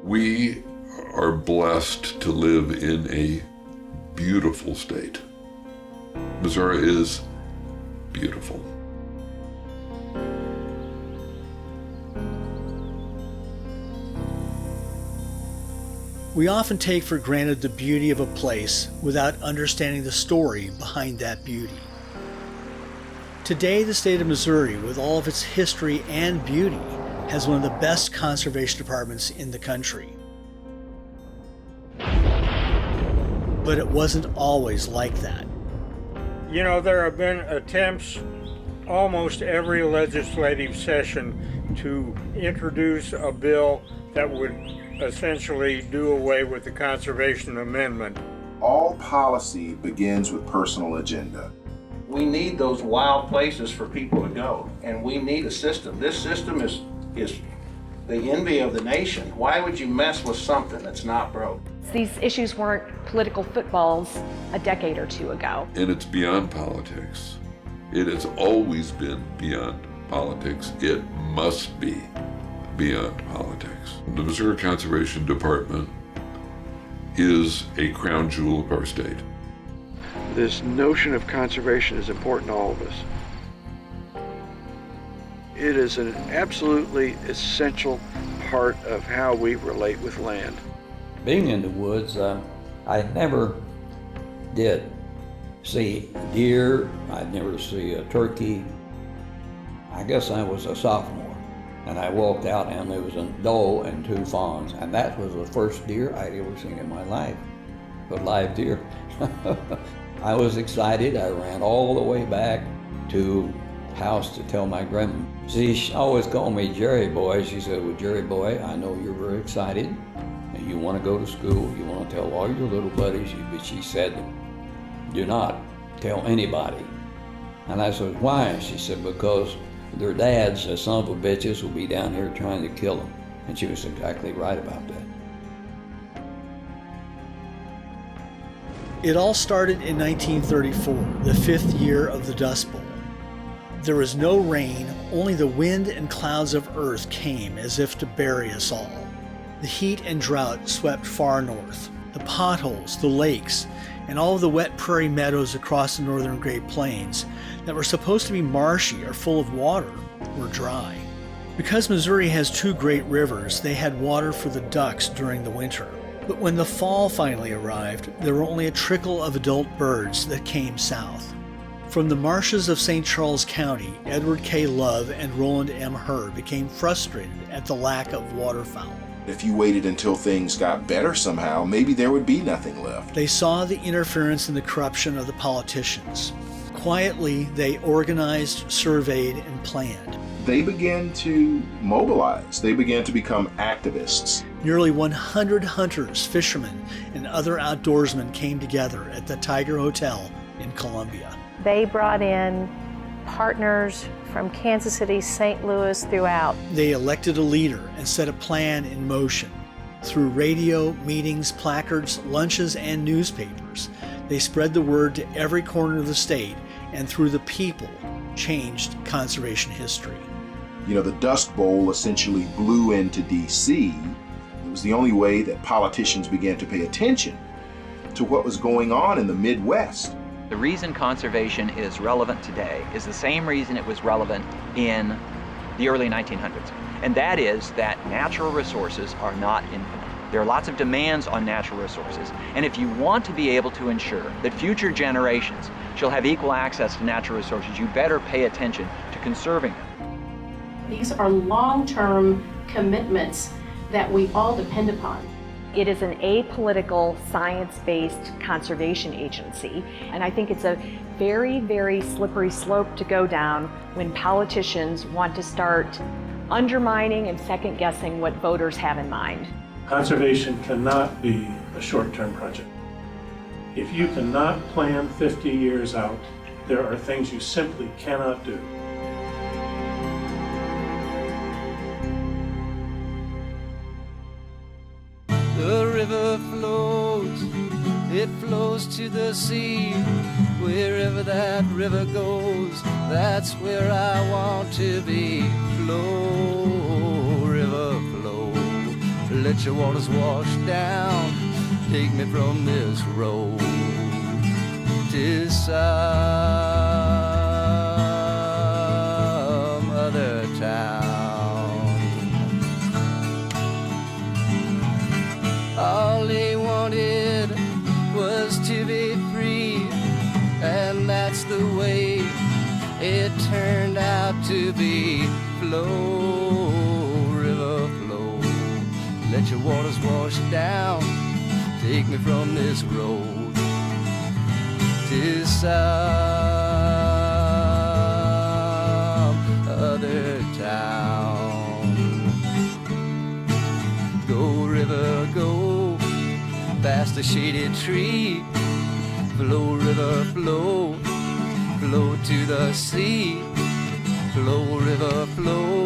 We are blessed to live in a beautiful state. Missouri is beautiful. We often take for granted the beauty of a place without understanding the story behind that beauty. Today, the state of Missouri, with all of its history and beauty, has one of the best conservation departments in the country. But it wasn't always like that. You know, there have been attempts almost every legislative session to introduce a bill that would essentially do away with the Conservation Amendment. All policy begins with personal agenda. We need those wild places for people to go, and we need a system. This system is the envy of the nation. Why would you mess with something that's not broke? These issues weren't political footballs a decade or two ago. And it's beyond politics. It has always been beyond politics. It must be beyond politics. The Missouri Conservation Department is a crown jewel of our state. This notion of conservation is important to all of us. It is an absolutely essential part of how we relate with land. Being in the woods, I never did see a deer, I'd never see a turkey. I guess I was a sophomore, and I walked out and there was a doe and 2 fawns, and that was the first deer I'd ever seen in my life, a live deer. I was excited. I ran all the way back to the house to tell my grandma. She always called me Jerry Boy. She said, well, Jerry Boy, I know you're very excited. And you want to go to school. You want to tell all your little buddies. But she said, do not tell anybody. And I said, why? She said, because their dads, the son of a bitches, will be down here trying to kill them. And she was exactly right about that. It all started in 1934, the 5th year of the Dust Bowl. There was no rain, only the wind and clouds of earth came as if to bury us all. The heat and drought swept far north. The potholes, the lakes, and all of the wet prairie meadows across the northern Great Plains that were supposed to be marshy or full of water were dry. Because Missouri has 2 great rivers, they had water for the ducks during the winter. But when the fall finally arrived, there were only a trickle of adult birds that came south. From the marshes of St. Charles County, Edward K. Love and Roland M. Herr became frustrated at the lack of waterfowl. If you waited until things got better somehow, maybe there would be nothing left. They saw the interference and the corruption of the politicians. Quietly, they organized, surveyed, and planned. They began to mobilize. They began to become activists. Nearly 100 hunters, fishermen, and other outdoorsmen came together at the Tiger Hotel in Columbia. They brought in partners from Kansas City, St. Louis, throughout. They elected a leader and set a plan in motion. Through radio, meetings, placards, lunches, and newspapers, they spread the word to every corner of the state, and through the people, changed conservation history. You know, the Dust Bowl essentially blew into D.C. It was the only way that politicians began to pay attention to what was going on in the Midwest. The reason conservation is relevant today is the same reason it was relevant in the early 1900s. And that is that natural resources are not infinite. There are lots of demands on natural resources. And if you want to be able to ensure that future generations shall have equal access to natural resources, you better pay attention to conserving them. These are long-term commitments that we all depend upon. It is an apolitical, science-based conservation agency, and I think it's a very, very slippery slope to go down when politicians want to start undermining and second-guessing what voters have in mind. Conservation cannot be a short-term project. If you cannot plan 50 years out, there are things you simply cannot do. The river flows, it flows to the sea. Wherever that river goes, that's where I want to be. Flow, river, flow, let your waters wash down. Take me from this road to some other town. All he wanted was to be free, and that's the way it turned out to be. Flow, river, flow, let your waters wash down. Take me from this road to some other town. Go, river, go, past a shaded tree. Flow, river, flow, flow to the sea. Flow, river, flow,